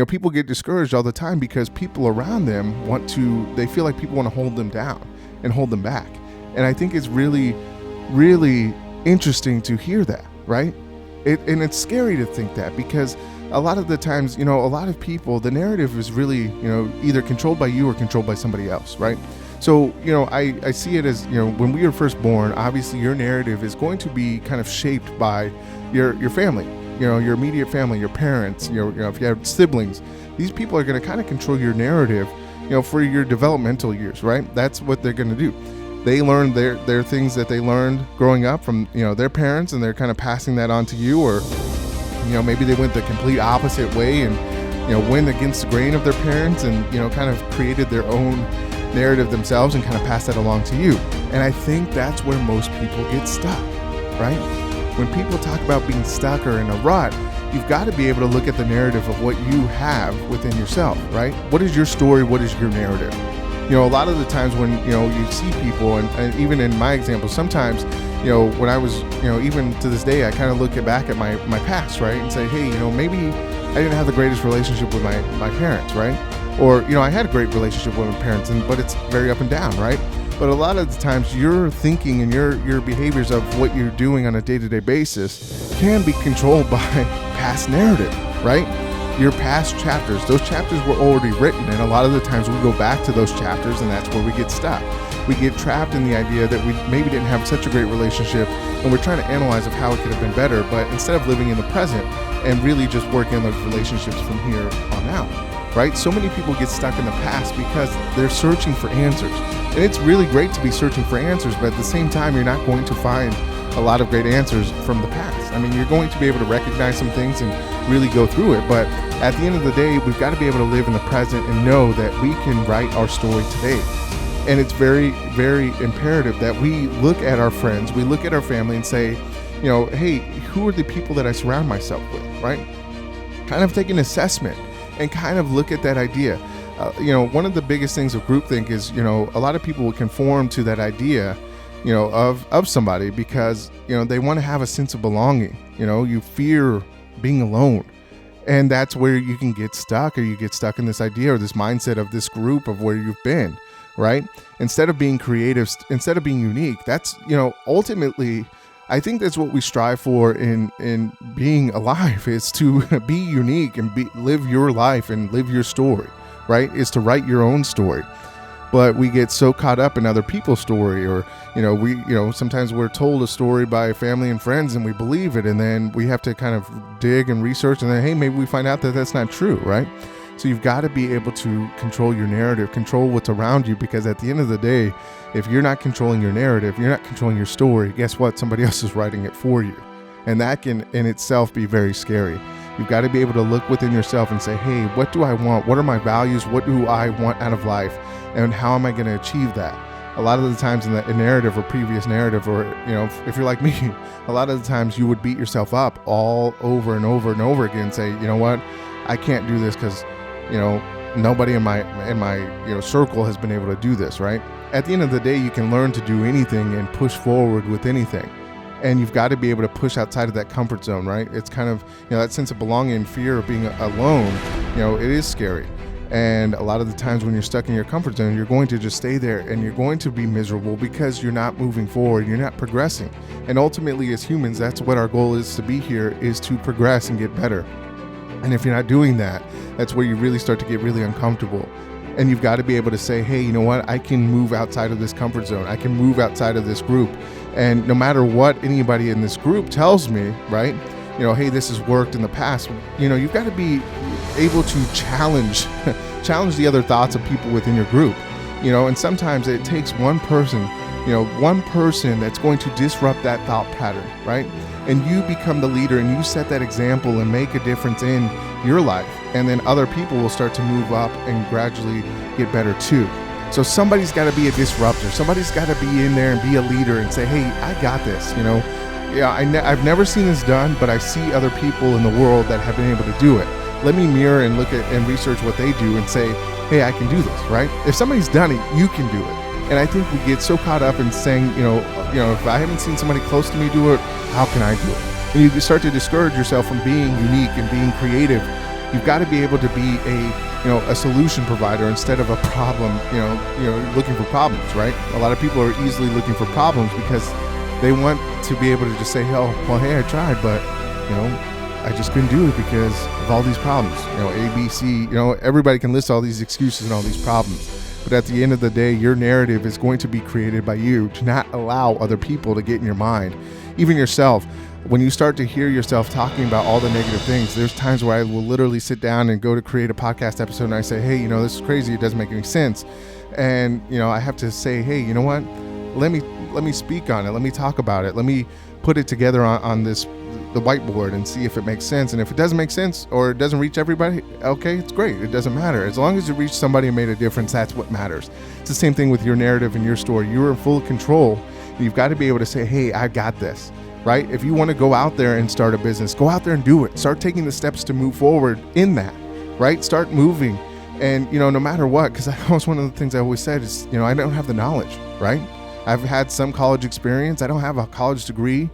People get discouraged all the time because people around them they feel like people want to hold them down and hold them back. And I think it's really, really interesting to hear that, right? And it's scary to think that, because a lot of the times, a lot of people, the narrative is really, either controlled by you or controlled by somebody else, right? So, I see it as, when we are first born, obviously your narrative is going to be kind of shaped by your family, your immediate family, your parents, if you have siblings. These people are going to kind of control your narrative, for your developmental years, right? That's what they're going to do. They learn their things that they learned growing up from, their parents, and they're kind of passing that on to you. Or, maybe they went the complete opposite way and, went against the grain of their parents and, kind of created their own narrative themselves and kind of pass that along to you. And I think that's where most people get stuck, right? When people talk about being stuck or in a rut, you've got to be able to look at the narrative of what you have within yourself, right? What is your story? What is your narrative? A lot of the times when, you see people, and even in my example, sometimes, when I was, even to this day, I kind of look back at my past, right? And say, hey, maybe I didn't have the greatest relationship with my parents, right? Or, I had a great relationship with my parents, but it's very up and down, right? But a lot of the times your thinking and your behaviors of what you're doing on a day-to-day basis can be controlled by past narrative, right? Your past chapters. Those chapters were already written, and a lot of the times we go back to those chapters, and that's where we get stuck. We get trapped in the idea that we maybe didn't have such a great relationship, and we're trying to analyze of how it could have been better, but instead of living in the present and really just working on those relationships from here on out, right? So many people get stuck in the past because they're searching for answers. And it's really great to be searching for answers, but at the same time, you're not going to find a lot of great answers from the past. I mean, you're going to be able to recognize some things and really go through it, but at the end of the day, we've got to be able to live in the present and know that we can write our story today. And it's very, very imperative that we look at our friends, we look at our family and say, hey, who are the people that I surround myself with, right? Kind of take an assessment and kind of look at that idea. One of the biggest things of groupthink is, a lot of people will conform to that idea, of somebody because, they want to have a sense of belonging. You fear being alone. And that's where you can get stuck, or you get stuck in this idea or this mindset of this group of where you've been, right? Instead of being creative, instead of being unique, that's, ultimately, I think that's what we strive for in being alive, is to be unique and live your life and live your story, right? Is to write your own story. But we get so caught up in other people's story, or, sometimes we're told a story by family and friends and we believe it. And then we have to kind of dig and research, and then, hey, maybe we find out that that's not true, right? So you've got to be able to control your narrative, control what's around you, because at the end of the day, if you're not controlling your narrative, you're not controlling your story, guess what? Somebody else is writing it for you. And that can in itself be very scary. You've got to be able to look within yourself and say, hey, what do I want? What are my values? What do I want out of life? And how am I going to achieve that? A lot of the times in the narrative or previous narrative, or, if you're like me, a lot of the times you would beat yourself up all over and over and over again and say, you know what? I can't do this because, nobody in my circle has been able to do this, right? At the end of the day, you can learn to do anything and push forward with anything. And you've got to be able to push outside of that comfort zone, right? It's kind of, that sense of belonging and fear of being alone, it is scary. And a lot of the times when you're stuck in your comfort zone, you're going to just stay there and you're going to be miserable because you're not moving forward, you're not progressing. And ultimately, as humans, that's what our goal is to be here, is to progress and get better. And if you're not doing that, that's where you really start to get really uncomfortable. And you've got to be able to say, hey, you know what? I can move outside of this comfort zone. I can move outside of this group. And no matter what anybody in this group tells me, right? Hey, this has worked in the past. You've got to be able to challenge the other thoughts of people within your group. And sometimes it takes one person that's going to disrupt that thought pattern, right? And you become the leader and you set that example and make a difference in your life. And then other people will start to move up and gradually get better too. So somebody's got to be a disruptor. Somebody's got to be in there and be a leader and say, hey, I got this, I've never seen this done, but I see other people in the world that have been able to do it. Let me mirror and look at and research what they do and say, hey, I can do this, right? If somebody's done it, you can do it. And I think we get so caught up in saying, if I haven't seen somebody close to me do it, how can I do it? And you start to discourage yourself from being unique and being creative You've got to be able to be a solution provider instead of a problem, looking for problems, right? A lot of people are easily looking for problems because they want to be able to just say, oh, well, hey, I tried, but, I just couldn't do it because of all these problems, A, B, C, everybody can list all these excuses and all these problems. But at the end of the day, your narrative is going to be created by you. To not allow other people to get in your mind, even yourself. When you start to hear yourself talking about all the negative things, there's times where I will literally sit down and go to create a podcast episode and I say, hey, this is crazy. It doesn't make any sense. And, I have to say, hey, you know what? Let me speak on it. Let me talk about it. Let me put it together on the whiteboard and see if it makes sense. And if it doesn't make sense or it doesn't reach everybody, okay, it's great. It doesn't matter. As long as it reached somebody and made a difference, that's what matters. It's the same thing with your narrative and your story. You're in full control. You've got to be able to say, hey, I got this, right? If you want to go out there and start a business, go out there and do it. Start taking the steps to move forward in that, right? Start moving. And, no matter what, because that was one of the things I always said is, I don't have the knowledge, right? I've had some college experience. I don't have a college degree.